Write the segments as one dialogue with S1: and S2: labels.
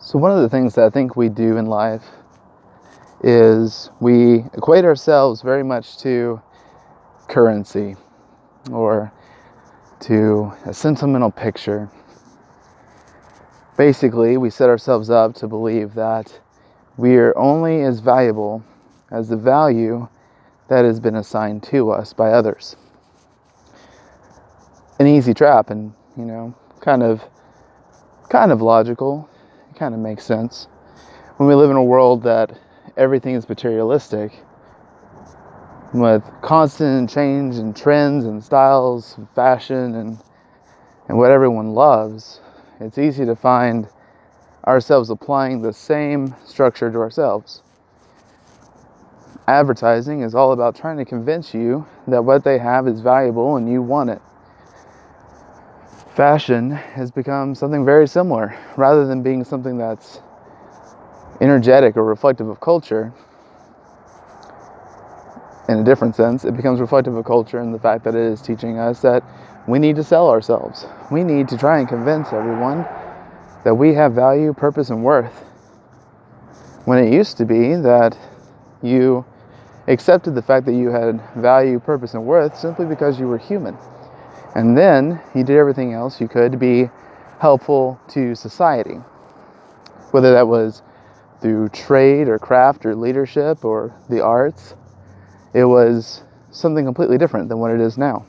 S1: So one of the things that I think we do in life is we equate ourselves very much to currency or to a sentimental picture. Basically, we set ourselves up to believe that we are only as valuable as the value that has been assigned to us by others. An easy trap, and kind of logical. It kind of makes sense. When we live in a world that everything is materialistic, with constant change and trends and styles, and fashion and what everyone loves, it's easy to find ourselves applying the same structure to ourselves. Advertising is all about trying to convince you that what they have is valuable and you want it. Fashion has become something very similar. Rather than being something that's energetic or reflective of culture, in a different sense, it becomes reflective of culture in the fact that it is teaching us that we need to sell ourselves. We need to try and convince everyone that we have value, purpose, and worth. When it used to be that you accepted the fact that you had value, purpose, and worth simply because you were human. And then you did everything else you could to be helpful to society. Whether that was through trade or craft or leadership or the arts, it was something completely different than what it is now.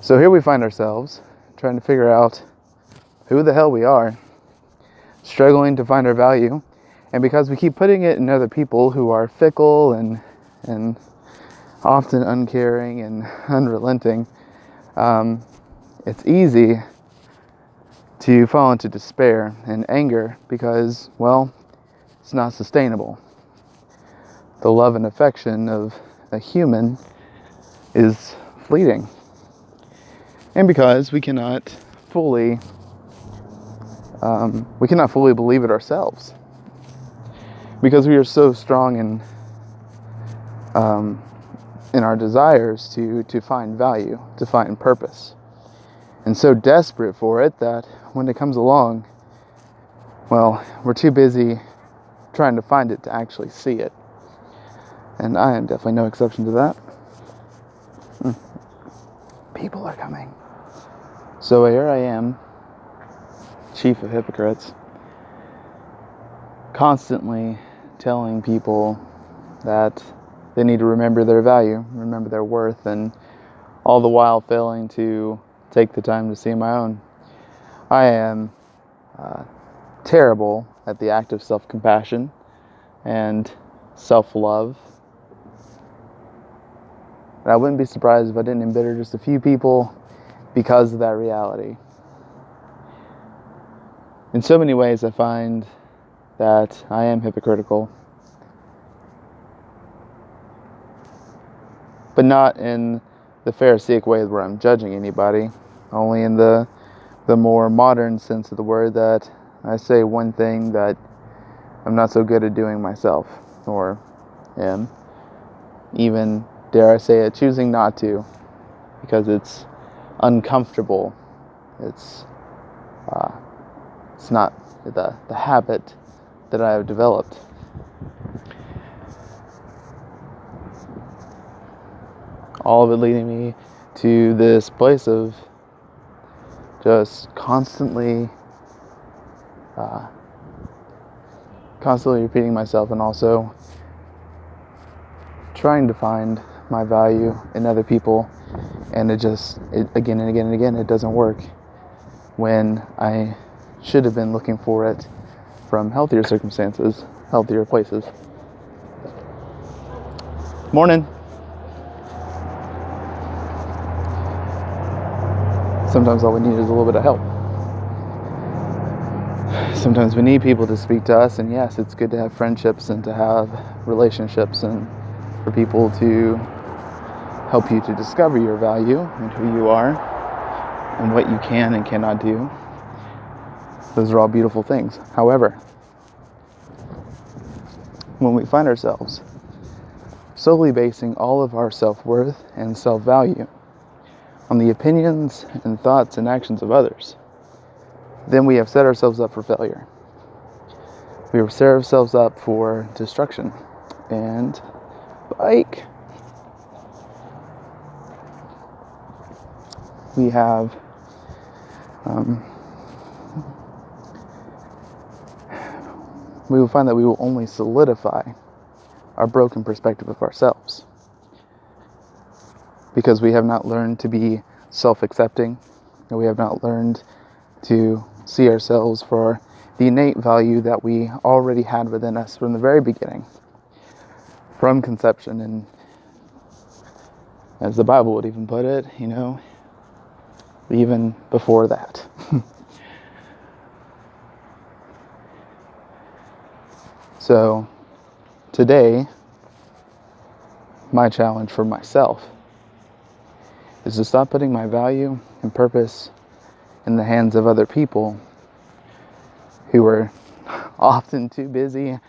S1: So here we find ourselves trying to figure out who the hell we are, struggling to find our value, and because we keep putting it in other people who are fickle and often uncaring and unrelenting, it's easy to fall into despair and anger because, well, it's not sustainable. The love and affection of a human is fleeting. And because we cannot fully believe it ourselves. Because we are so strong in our desires to find value, to find purpose. And so desperate for it that when it comes along, well, we're too busy trying to find it to actually see it. And I am definitely no exception to that. People are coming. So here I am, chief of hypocrites, constantly telling people that they need to remember their value, remember their worth, and all the while failing to take the time to see my own. I am terrible at the act of self-compassion and self-love. And I wouldn't be surprised if I didn't embitter just a few people because of that reality. In so many ways, I find that I am hypocritical. But not in the Pharisaic way where I'm judging anybody, only in the more modern sense of the word that I say one thing that I'm not so good at doing myself, or am, even, dare I say it, choosing not to, because it's uncomfortable. It's not the habit that I have developed. All of it leading me to this place of just constantly repeating myself, and also trying to find my value in other people, and it again and again and again, it doesn't work when I should have been looking for it from healthier circumstances, healthier places. Morning. Sometimes all we need is a little bit of help. Sometimes we need people to speak to us, and yes, it's good to have friendships and to have relationships and for people to help you to discover your value and who you are and what you can and cannot do. Those are all beautiful things. However, when we find ourselves solely basing all of our self-worth and self-value on the opinions and thoughts and actions of others, then we have set ourselves up for failure. We set ourselves up for destruction. And bike. We have we will find that we will only solidify our broken perspective of ourselves because we have not learned to be self-accepting, and we have not learned to see ourselves for the innate value that we already had within us from the very beginning, from conception, and as the Bible would even put it, even before that. So today, my challenge for myself is to stop putting my value and purpose in the hands of other people who are often too busy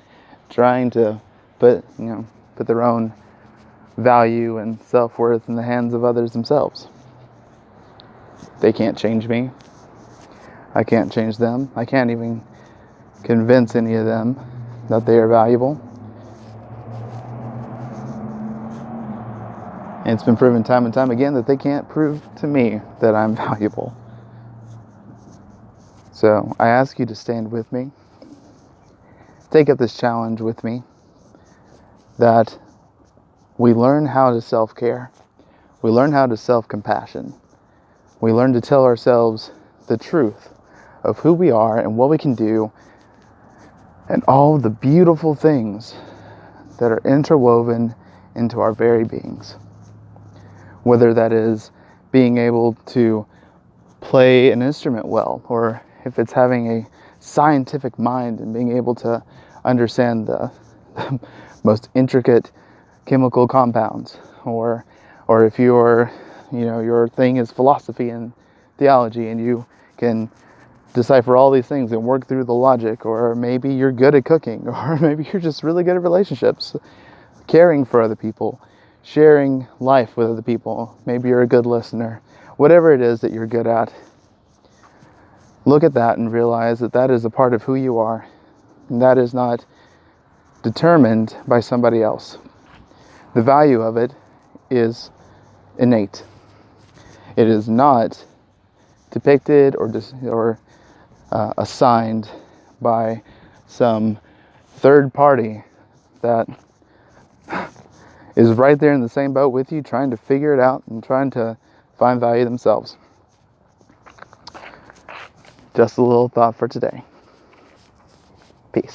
S1: trying to put their own value and self-worth in the hands of others themselves. They can't change me. I can't change them. I can't even convince any of them that they are valuable. And it's been proven time and time again that they can't prove to me that I'm valuable. So I ask you to stand with me. Take up this challenge with me, that we learn how to self-care. We learn how to self-compassion. We learn to tell ourselves the truth of who we are and what we can do and all the beautiful things that are interwoven into our very beings. Whether that is being able to play an instrument well, or if it's having a scientific mind and being able to understand the most intricate chemical compounds, or if your thing is philosophy and theology and you can decipher all these things and work through the logic, or maybe you're good at cooking, or maybe you're just really good at relationships, caring for other people, sharing life with other people. Maybe you're a good listener. Whatever it is that you're good at, look at that and realize that that is a part of who you are, and that is not determined by somebody else. The value of it is innate. It is not depicted or assigned by some third party that is right there in the same boat with you, trying to figure it out and trying to find value themselves. Just a little thought for today.